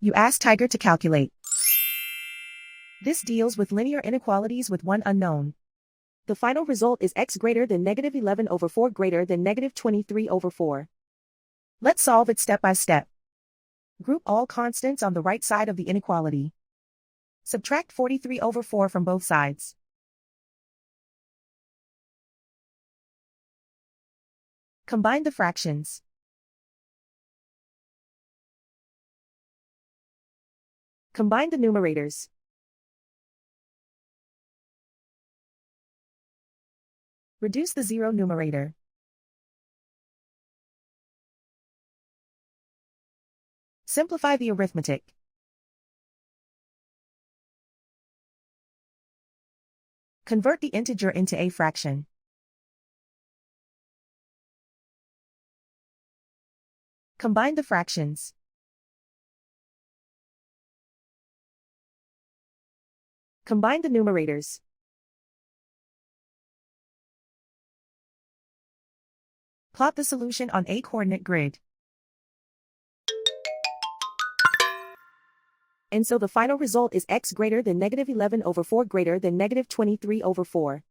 You ask Tiger to calculate. This deals with linear inequalities with one unknown. The final result is x greater than negative 11 over 4 greater than negative 23 over 4. Let's solve it step by step. Group all constants on the right side of the inequality. Subtract 43 over 4 from both sides. Combine the fractions. Combine the numerators. Reduce the zero numerator. Simplify the arithmetic. Convert the integer into a fraction. Combine the fractions. Combine the numerators. Plot the solution on a coordinate grid. And so the final result is x greater than negative 11 over 4 greater than negative 23 over 4.